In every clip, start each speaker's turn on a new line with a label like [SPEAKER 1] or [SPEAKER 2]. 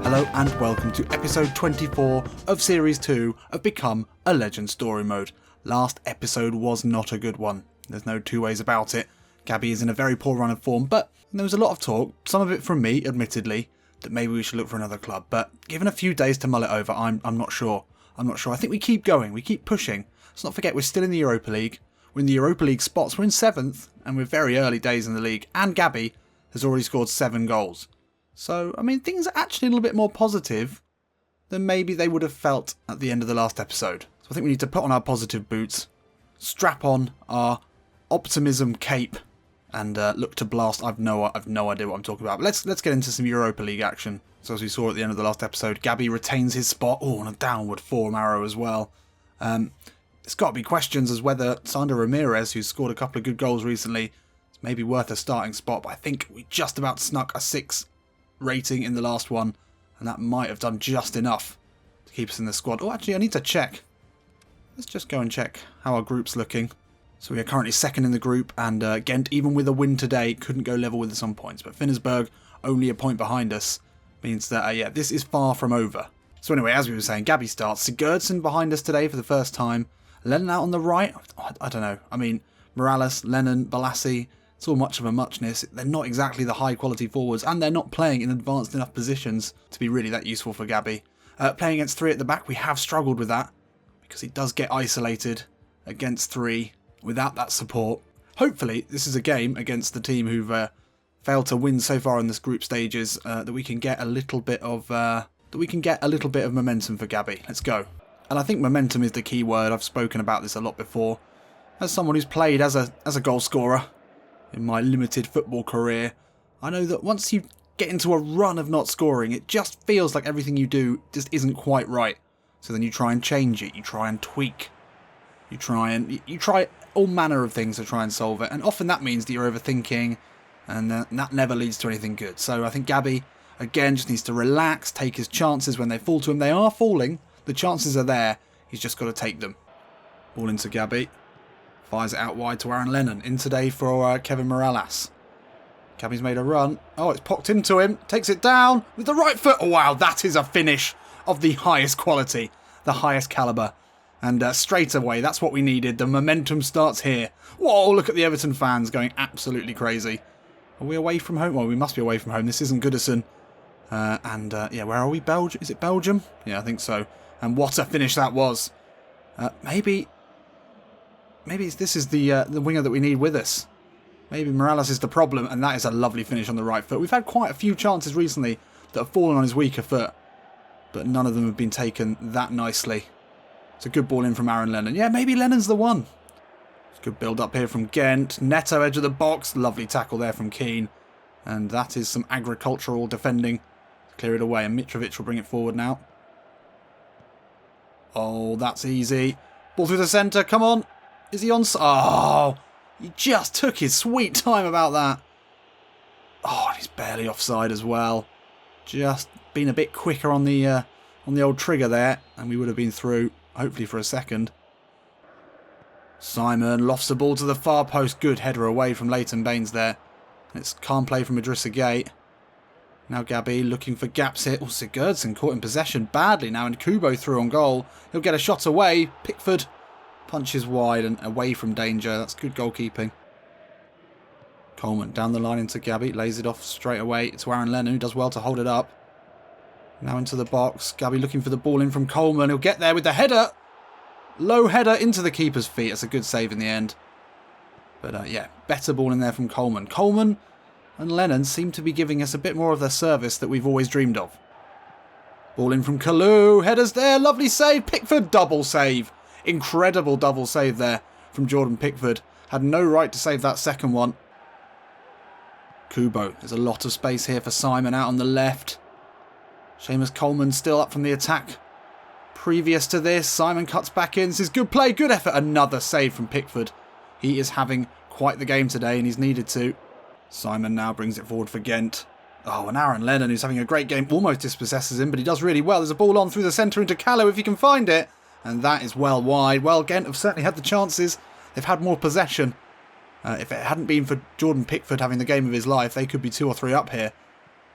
[SPEAKER 1] Hello and welcome to episode 24 of series 2 of Become a Legend Story Mode. Last episode was not a good one. There's no two ways about it. Gabi is in a very poor run of form, but there was a lot of talk, some of it from me, admittedly, that maybe we should look for another club. But given a few days to mull it over, I'm not sure. I think we keep going, we keep pushing. Let's not forget we're still in the Europa League. We're in the Europa League spots, we're in 7th, and we're very early days in the league. And Gabi has already scored 7 goals. So, I mean, things are actually a little bit more positive than maybe they would have felt at the end of the last episode. So I think we need to put on our positive boots, strap on our optimism cape, and look to blast. I've no idea what I'm talking about. But let's get into some Europa League action. So as we saw at the end of the last episode, Gabi retains his spot. Oh, and a downward form arrow as well. There's got to be questions as whether Sander Ramirez, who's scored a couple of good goals recently, is maybe worth a starting spot. But I think we just about snuck a 6 rating in the last one, and that might have done just enough to keep us in the squad. Oh, actually, I need to check. Let's just go and check how our group's looking. So we are currently 2nd in the group, and Ghent, even with a win today, couldn't go level with us on points. But Finnersberg, only a point behind us, means that, yeah, this is far from over. So anyway, as we were saying, Gabi starts. Sigurdsson behind us today for the first time. Lennon out on the right. I don't know. I mean, Morales, Lennon, Balassi, it's all much of a muchness. They're not exactly the high quality forwards, and they're not playing in advanced enough positions to be really that useful for Gabi. Playing against 3 at the back, we have struggled with that, because he does get isolated against 3 without that support. Hopefully, this is a game against the team who've failed to win so far in this group stages, that we can get a little bit of momentum for Gabi. Let's go. And I think momentum is the key word. I've spoken about this a lot before. As someone who's played as a goal scorer in my limited football career, I know that once you get into a run of not scoring, it just feels like everything you do just isn't quite right. So then you try and change it, you try and tweak, you try all manner of things to try and solve it, and often that means that you're overthinking, and that never leads to anything good. So I think Gabi, again, just needs to relax, take his chances when they fall to him. They are falling, the chances are there, he's just got to take them. Ball into Gabi. Fires it out wide to Aaron Lennon. In today for Kevin Morales. Gabi's made a run. Oh, it's popped into him. Takes it down with the right foot. Oh, wow, that is a finish of the highest quality. The highest calibre. And straight away, that's what we needed. The momentum starts here. Whoa, look at the Everton fans going absolutely crazy. Are we away from home? Well, we must be away from home. This isn't Goodison. Yeah, where are we? Belgium? Is it Belgium? Yeah, I think so. And what a finish that was. Maybe this is the winger that we need with us. Maybe Morales is the problem, and that is a lovely finish on the right foot. We've had quite a few chances recently that have fallen on his weaker foot, but none of them have been taken that nicely. It's a good ball in from Aaron Lennon. Yeah, maybe Lennon's the one. It's a good build up here from Ghent. Neto, edge of the box. Lovely tackle there from Keane. And that is some agricultural defending. Clear it away, and Mitrovic will bring it forward now. Oh, that's easy. Ball through the centre, come on. Is he on? Oh, he just took his sweet time about that. Oh, and he's barely offside as well. Just been a bit quicker on the old trigger there, and we would have been through, hopefully for a second. Simon lofts the ball to the far post. Good header away from Leighton Baines there. It's calm play from Idrissa Gueye. Now Gabi looking for gaps here. Oh, Sigurdsson caught in possession badly now, and Kubo through on goal. He'll get a shot away. Pickford punches wide and away from danger. That's good goalkeeping. Coleman down the line into Gabi. Lays it off straight away to Aaron Lennon, who does well to hold it up. Now into the box. Gabi looking for the ball in from Coleman. He'll get there with the header. Low header into the keeper's feet. That's a good save in the end. But yeah, better ball in there from Coleman. Coleman and Lennon seem to be giving us a bit more of the service that we've always dreamed of. Ball in from Kalu. Headers there. Lovely save. Pickford double save. Incredible double save there from Jordan Pickford. Had no right to save that second one. Kubo. There's a lot of space here for Simon out on the left. Seamus Coleman still up from the attack. Previous to this, Simon cuts back in. This is good play, good effort. Another save from Pickford. He is having quite the game today, and he's needed to. Simon now brings it forward for Ghent. Oh, and Aaron Lennon, who's having a great game, almost dispossesses him, but he does really well. There's a ball on through the centre into Callow if he can find it. And that is well wide. Well, Ghent have certainly had the chances. They've had more possession. If it hadn't been for Jordan Pickford having the game of his life, they could be 2 or 3 up here.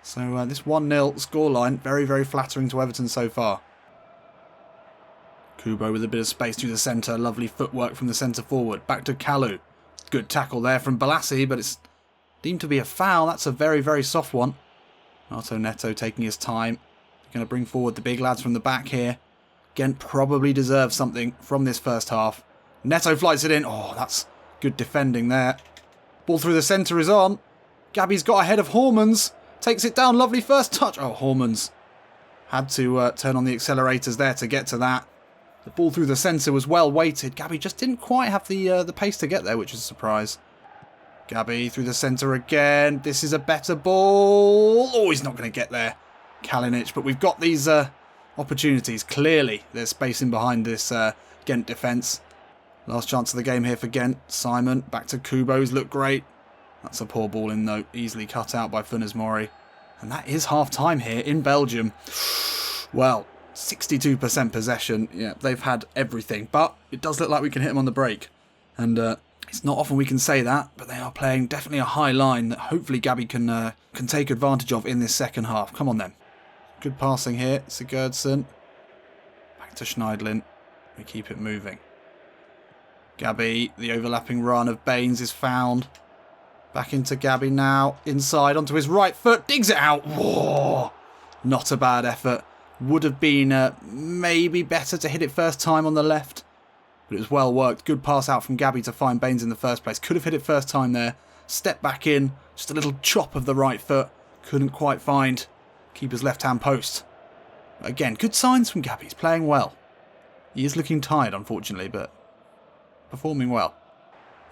[SPEAKER 1] So this 1-0 scoreline, very, very flattering to Everton so far. Kubo with a bit of space through the centre. Lovely footwork from the centre forward. Back to Kalu. Good tackle there from Balassi, but it's deemed to be a foul. That's a very, very soft one. Arto Neto taking his time. Going to bring forward the big lads from the back here. Ghent probably deserves something from this first half. Neto flights it in. Oh, that's good defending there. Ball through the centre is on. Gabi's got ahead of Hormans. Takes it down. Lovely first touch. Oh, Hormans had to turn on the accelerators there to get to that. The ball through the centre was well weighted. Gabi just didn't quite have the pace to get there, which is a surprise. Gabi through the centre again. This is a better ball. Oh, he's not going to get there, Kalinic. But we've got these opportunities. Clearly, there's space in behind this Ghent defence. Last chance of the game here for Ghent. Simon back to Kubo's. Look great. That's a poor ball in though. Easily cut out by Funes Mori. And that is half-time here in Belgium. Well, 62% possession. Yeah, they've had everything. But it does look like we can hit them on the break. And it's not often we can say that, but they are playing definitely a high line that hopefully Gabi can take advantage of in this second half. Come on then. Good passing here. Sigurdsson. Back to Schneidlin. We keep it moving. Gabi, the overlapping run of Baines is found. Back into Gabi now. Inside onto his right foot. Digs it out. Whoa! Not a bad effort. Would have been maybe better to hit it first time on the left. But it was well worked. Good pass out from Gabi to find Baines in the first place. Could have hit it first time there. Step back in. Just a little chop of the right foot. Couldn't quite find keeper's left-hand post. Again, good signs from Gabi. He's playing well. He is looking tired, unfortunately, but performing well.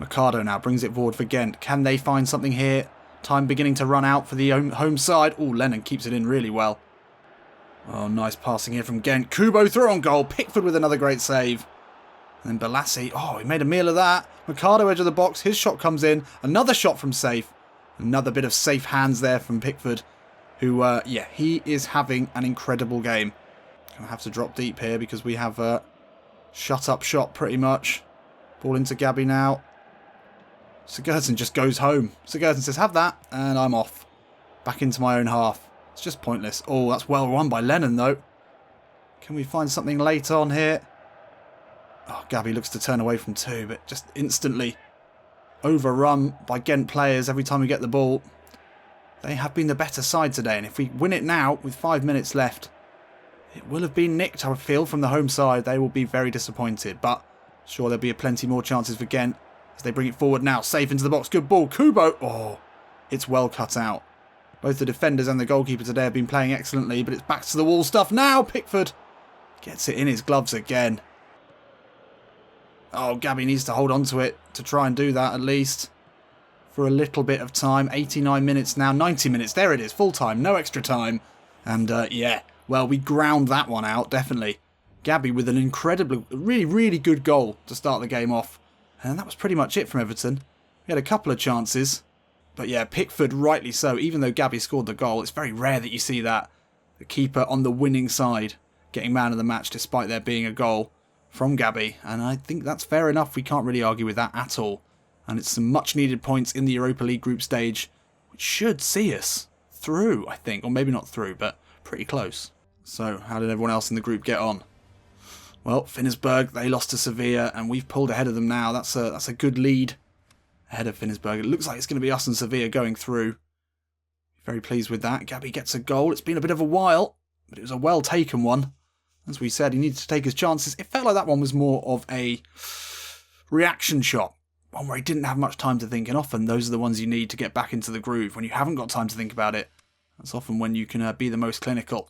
[SPEAKER 1] Ricardo now brings it forward for Ghent. Can they find something here? Time beginning to run out for the home side. Oh, Lennon keeps it in really well. Oh, nice passing here from Ghent. Kubo through on goal. Pickford with another great save. And then Balassi. Oh, he made a meal of that. Ricardo edge of the box. His shot comes in. Another shot from safe. Another bit of safe hands there from Pickford. Who, yeah, he is having an incredible game. Gonna have to drop deep here because we have a shut-up shot pretty much. Ball into Gabi now. Sigurdsson just goes home. Sigurdsson says, have that, and I'm off. Back into my own half. It's just pointless. Oh, that's well run by Lennon, though. Can we find something late on here? Oh, Gabi looks to turn away from two, but just instantly overrun by Ghent players every time we get the ball. They have been the better side today, and if we win it now with 5 minutes left, it will have been nicked, I feel, from the home side. They will be very disappointed, but sure there'll be plenty more chances for Ghent as they bring it forward now. Safe into the box. Good ball. Kubo. Oh, it's well cut out. Both the defenders and the goalkeeper today have been playing excellently, but it's back to the wall stuff now. Pickford gets it in his gloves again. Oh, Gabi needs to hold on to it to try and do that at least for a little bit of time. 89 minutes now. 90 minutes. There it is. Full time. No extra time. And yeah, well, we ground that one out, definitely. Gabi with an incredibly, really, really good goal to start the game off. And that was pretty much it from Everton. We had a couple of chances. But yeah, Pickford rightly so. Even though Gabi scored the goal, it's very rare that you see that. The keeper on the winning side getting man of the match despite there being a goal from Gabi. And I think that's fair enough. We can't really argue with that at all. And it's some much needed points in the Europa League group stage, which should see us through, I think. Or maybe not through, but pretty close. So, how did everyone else in the group get on? Well, Finnsburg, they lost to Sevilla, and we've pulled ahead of them now. That's a good lead ahead of Finnsburg. It looks like it's going to be us and Sevilla going through. Very pleased with that. Gabi gets a goal. It's been a bit of a while, but it was a well-taken one. As we said, he needed to take his chances. It felt like that one was more of a reaction shot. One where he didn't have much time to think, and often those are the ones you need to get back into the groove. When you haven't got time to think about it, that's often when you can be the most clinical.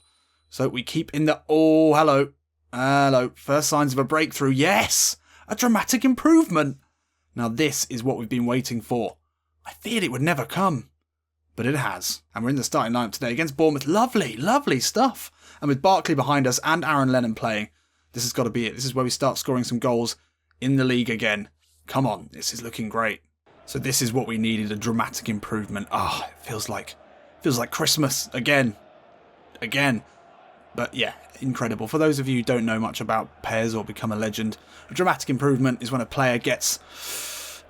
[SPEAKER 1] So we keep in the... Oh, hello. Hello. First signs of a breakthrough. Yes! A dramatic improvement. Now this is what we've been waiting for. I feared it would never come. But it has. And we're in the starting lineup today against Bournemouth. Lovely, lovely stuff. And with Barkley behind us and Aaron Lennon playing, this has got to be it. This is where we start scoring some goals in the league again. Come on, this is looking great. So this is what we needed, a dramatic improvement. Ah, it feels like Christmas again. But yeah, incredible. For those of you who don't know much about PES or Become a Legend, a dramatic improvement is when a player gets,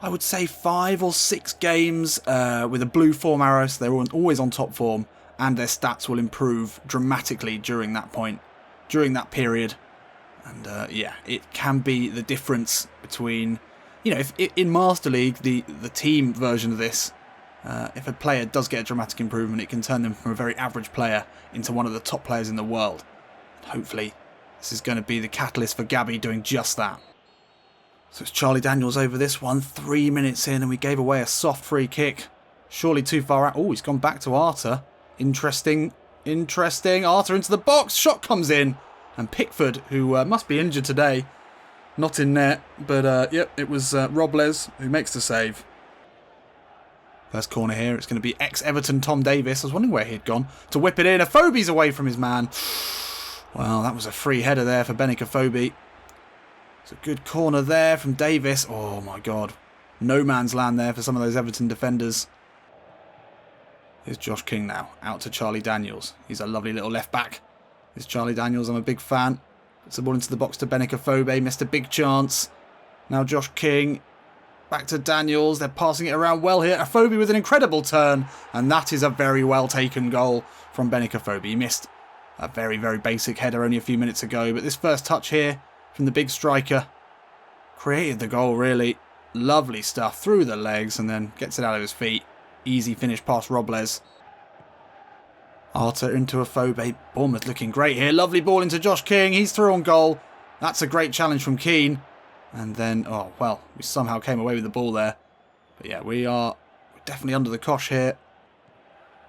[SPEAKER 1] I would say, 5 or 6 games with a blue form arrow, so they're always on top form, and their stats will improve dramatically during that point, during that period. And yeah, it can be the difference between, you know, if in Master League, the team version of this, if a player does get a dramatic improvement, it can turn them from a very average player into one of the top players in the world. And hopefully, this is going to be the catalyst for Gabi doing just that. So it's Charlie Daniels over this one, 3 minutes in, and we gave away a soft free kick. Surely too far out. Oh, he's gone back to Arter. Interesting. Arter into the box. Shot comes in. And Pickford, who must be injured today, not in net. But, yep, it was Robles who makes the save. First corner here. It's going to be ex-Everton Tom Davis. I was wondering where he'd gone to whip it in. Afobe's away from his man. Well, that was a free header there for Benik Afobe. It's a good corner there from Davis. Oh, my God. No man's land there for some of those Everton defenders. Here's Josh King now. Out to Charlie Daniels. He's a lovely little left back. Here's Charlie Daniels. I'm a big fan. Puts the ball into the box to Benik Afobe. Missed a big chance. Now Josh King. Back to Daniels. They're passing it around well here. Afobe with an incredible turn. And that is a very well taken goal from Benik Afobe. He missed a very, very basic header only a few minutes ago. But this first touch here from the big striker created the goal, really. Lovely stuff. Through the legs and then gets it out of his feet. Easy finish past Robles. Arter into Afobe. Bournemouth looking great here. Lovely ball into Josh King. He's through on goal. That's a great challenge from Keane. And then, oh, well, we somehow came away with the ball there. But yeah, we're definitely under the cosh here.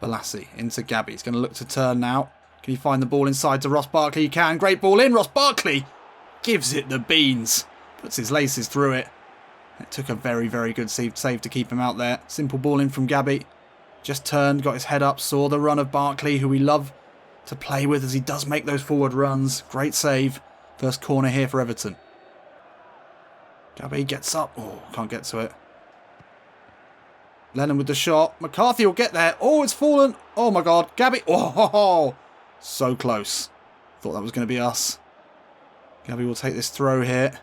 [SPEAKER 1] Balassi into Gabi. He's going to look to turn now. Can he find the ball inside to Ross Barkley? He can. Great ball in. Ross Barkley gives it the beans. Puts his laces through it. It took a very, very good save to keep him out there. Simple ball in from Gabi. Just turned, got his head up, saw the run of Barkley, who we love to play with as he does make those forward runs. Great save. First corner here for Everton. Gabi gets up. Oh, can't get to it. Lennon with the shot. McCarthy will get there. Oh, it's fallen. Oh, my God. Gabi. Oh, so close. Thought that was going to be us. Gabi will take this throw here.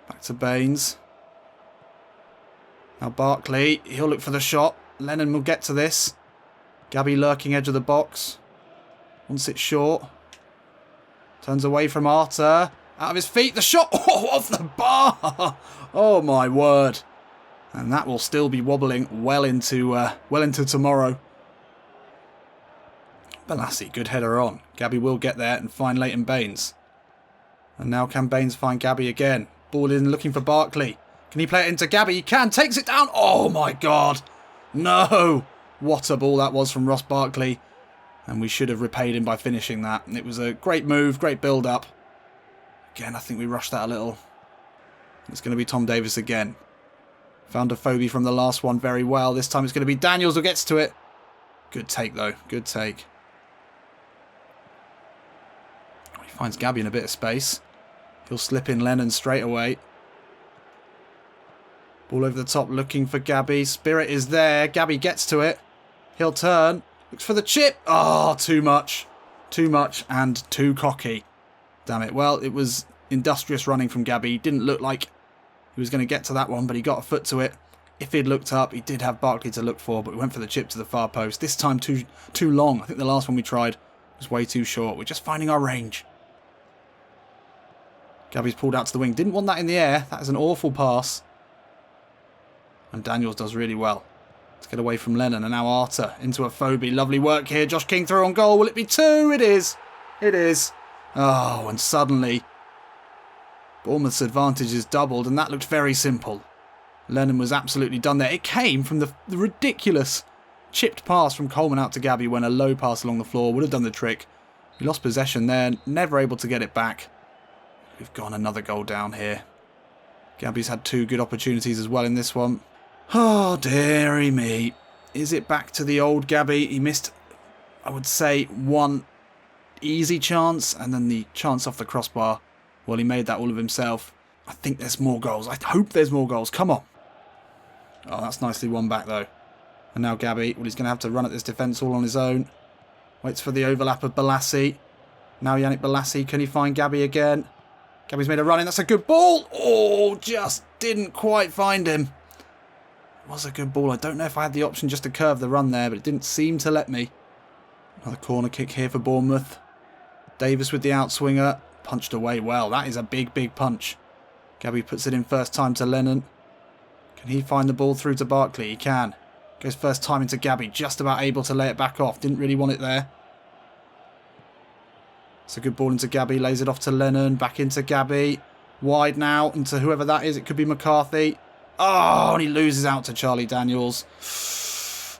[SPEAKER 1] Back to Baines. Now Barkley, he'll look for the shot. Lennon will get to this. Gabi lurking edge of the box. Wants it short. Turns away from Arter. Out of his feet, the shot. Oh, off the bar. Oh, my word. And that will still be wobbling well into tomorrow. Balassi, good header on. Gabi will get there and find Leighton Baines. And now can Baines find Gabi again? Ball in, looking for Barkley. Can he play it into Gabi? He can. Takes it down. Oh, my God. No. What a ball that was from Ross Barkley. And we should have repaid him by finishing that. It was a great move, great build-up. Again, I think we rushed that a little. It's going to be Tom Davis again. Found Afobe from the last one very well. This time it's going to be Daniels who gets to it. Good take, though. Good take. He finds Gabi in a bit of space. He'll slip in Lennon straight away. Ball over the top looking for Gabi. Spirit is there. Gabi gets to it. He'll turn. Looks for the chip. Oh, too much. Too much and too cocky. Damn it. Well, it was industrious running from Gabi. Didn't look like he was going to get to that one, but he got a foot to it. If he'd looked up, he did have Barkley to look for, but we went for the chip to the far post. This time too long. I think the last one we tried was way too short. We're just finding our range. Gabi's pulled out to the wing. Didn't want that in the air. That is an awful pass. And Daniels does really well. Let's get away from Lennon. And now Arter into Afobe. Lovely work here. Josh King through on goal. Will it be 2? It is. It is. Oh, and suddenly Bournemouth's advantage is doubled. And that looked very simple. Lennon was absolutely done there. It came from the ridiculous chipped pass from Coleman out to Gabi when a low pass along the floor would have done the trick. He lost possession there. Never able to get it back. We've gone another goal down here. Gabi's had 2 good opportunities as well in this one. Oh, dearie me. Is it back to the old Gabi? He missed, I would say, 1 easy chance and then the chance off the crossbar. Well, he made that all of himself. I think there's more goals. I hope there's more goals. Come on. Oh, that's nicely won back, though. And now Gabi, well, he's going to have to run at this defence all on his own. Waits for the overlap of Balassi. Now Yannick Balassi. Can he find Gabi again? Gabi's made a run in. That's a good ball. Oh, just didn't quite find him. It was a good ball. I don't know if I had the option just to curve the run there, but it didn't seem to let me. Another corner kick here for Bournemouth. Davis with the outswinger. Punched away well. That is a big, big punch. Gabi puts it in first time to Lennon. Can he find the ball through to Barkley? He can. Goes first time into Gabi. Just about able to lay it back off. Didn't really want it there. It's a good ball into Gabi. Lays it off to Lennon. Back into Gabi. Wide now into whoever that is. It could be McCarthy. Oh, and he loses out to Charlie Daniels.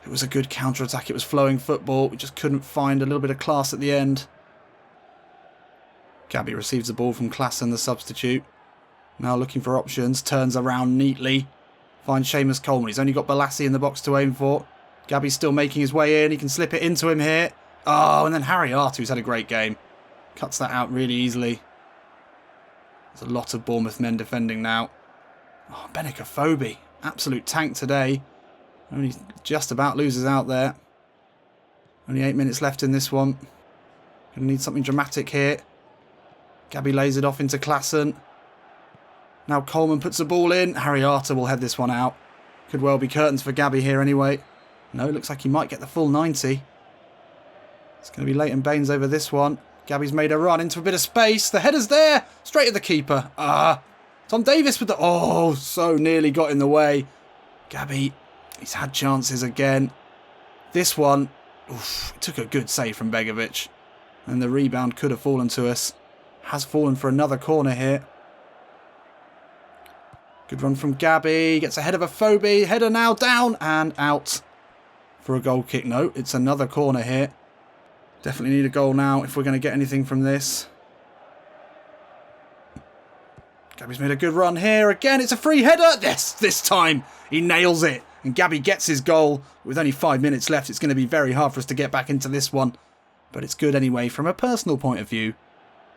[SPEAKER 1] It was a good counter-attack. It was flowing football. We just couldn't find a little bit of class at the end. Gabi receives the ball from Klassen, the substitute. Now looking for options. Turns around neatly. Finds Seamus Coleman. He's only got Balassi in the box to aim for. Gabi's still making his way in. He can slip it into him here. Oh, and then Harry Arter, who's had a great game. Cuts that out really easily. There's a lot of Bournemouth men defending now. Oh, Benica Phoebe. Absolute tank today. Only just about loses out there. Only 8 minutes left in this one. Gonna need something dramatic here. Gabi lays it off into Klassen. Now Coleman puts the ball in. Harry Arter will head this one out. Could well be curtains for Gabi here anyway. No, looks like he might get the full 90. It's going to be Leighton Baines over this one. Gabi's made a run into a bit of space. The header's there. Straight at the keeper. Tom Davis with the... Oh, so nearly got in the way. Gabi, he's had chances again. This one, oof, took a good save from Begovic. And the rebound could have fallen to us. Has fallen for another corner here. Good run from Gabi. Gets ahead of a Phoebe. Header now down and out for a goal kick. No, it's another corner here. Definitely need a goal now if we're going to get anything from this. Gabi's made a good run here. Again, it's a free header. Yes, this time he nails it. And Gabi gets his goal. With only 5 minutes left, it's going to be very hard for us to get back into this one. But it's good anyway from a personal point of view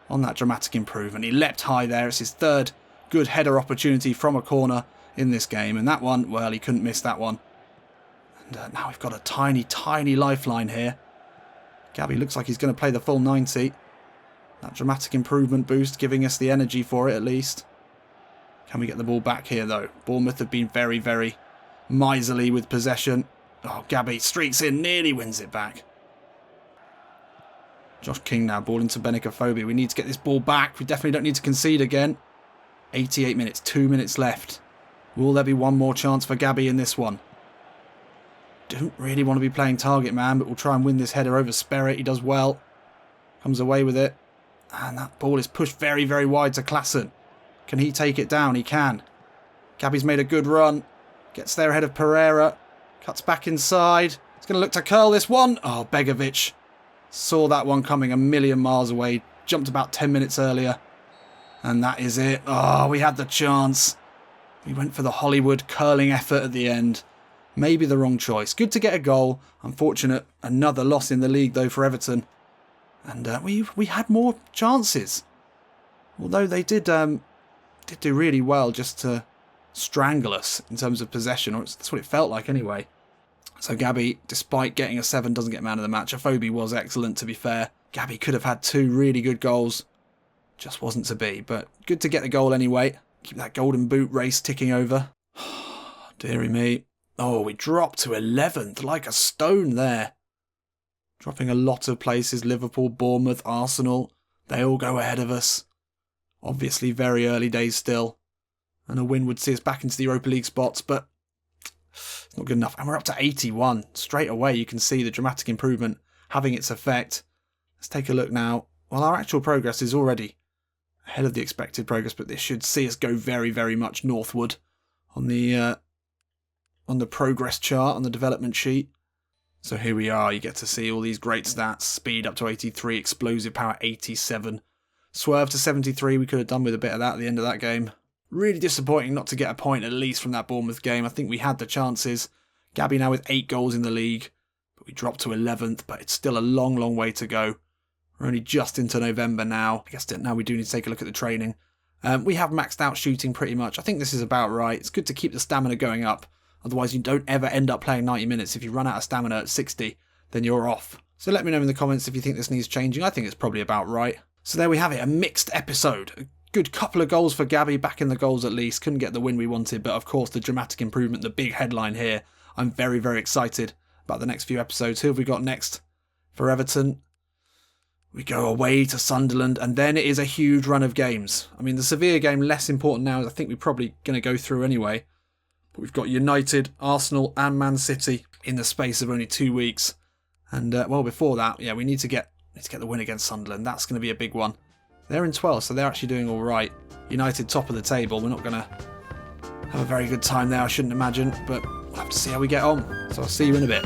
[SPEAKER 1] on that dramatic improvement. He leapt high there. It's his third good header opportunity from a corner in this game. And that one, well, he couldn't miss that one. And now we've got a tiny, tiny lifeline here. Gabi looks like he's going to play the full 90. That dramatic improvement boost giving us the energy for it at least. Can we get the ball back here though? Bournemouth have been very, very miserly with possession. Oh, Gabi streaks in, nearly wins it back. Josh King now, ball into Benica Phoebe. We need to get this ball back. We definitely don't need to concede again. 88 minutes, 2 minutes left. Will there be one more chance for Gabi in this one? Don't really want to be playing target man, but we'll try and win this header over Sperrit. He does well. Comes away with it. And that ball is pushed very, very wide to Klassen. Can he take it down? He can. Gabi's made a good run. Gets there ahead of Pereira. Cuts back inside. He's going to look to curl this one. Oh, Begovic saw that one coming a million miles away. Jumped about 10 minutes earlier. And that is it. Oh, we had the chance. We went for the Hollywood curling effort at the end. Maybe the wrong choice. Good to get a goal. Unfortunate. Another loss in the league though for Everton. And we had more chances. Although they did do really well just to strangle us in terms of possession. Or that's what it felt like anyway. So Gabi, despite getting a 7, doesn't get man of the match. Afobe was excellent to be fair. Gabi could have had 2 really good goals. Just wasn't to be. But good to get the goal anyway. Keep that golden boot race ticking over. Deary me. Oh, we dropped to 11th like a stone there. Dropping a lot of places. Liverpool, Bournemouth, Arsenal. They all go ahead of us. Obviously very early days still. And a win would see us back into the Europa League spots, but it's not good enough. And we're up to 81. Straight away you can see the dramatic improvement having its effect. Let's take a look now. Well, our actual progress is already ahead of the expected progress, but this should see us go very, very much northward on the progress chart, on the development sheet. So here we are. You get to see all these great stats. Speed up to 83, explosive power 87. Swerve to 73. We could have done with a bit of that at the end of that game. Really disappointing not to get a point at least from that Bournemouth game. I think we had the chances. Gabi now with 8 goals in the league. But we dropped to 11th, but it's still a long, long way to go. We're only just into November now. I guess now we do need to take a look at the training. We have maxed out shooting pretty much. I think this is about right. It's good to keep the stamina going up. Otherwise you don't ever end up playing 90 minutes. If you run out of stamina at 60, then you're off. So let me know in the comments if you think this needs changing. I think it's probably about right. So there we have it, a mixed episode. A good couple of goals for Gabi, back in the goals at least. Couldn't get the win we wanted, but of course the dramatic improvement, the big headline here. I'm very, very excited about the next few episodes. Who have we got next? For Everton, we go away to Sunderland, and then it is a huge run of games. I mean, the Sevilla game, less important now, as I think we're probably going to go through anyway. But we've got United, Arsenal and Man City in the space of only 2 weeks. And, well, before that, yeah, we need to get the win against Sunderland. That's going to be a big one. They're in 12th, so they're actually doing all right. United, top of the table. We're not going to have a very good time there, I shouldn't imagine. But we'll have to see how we get on. So I'll see you in a bit.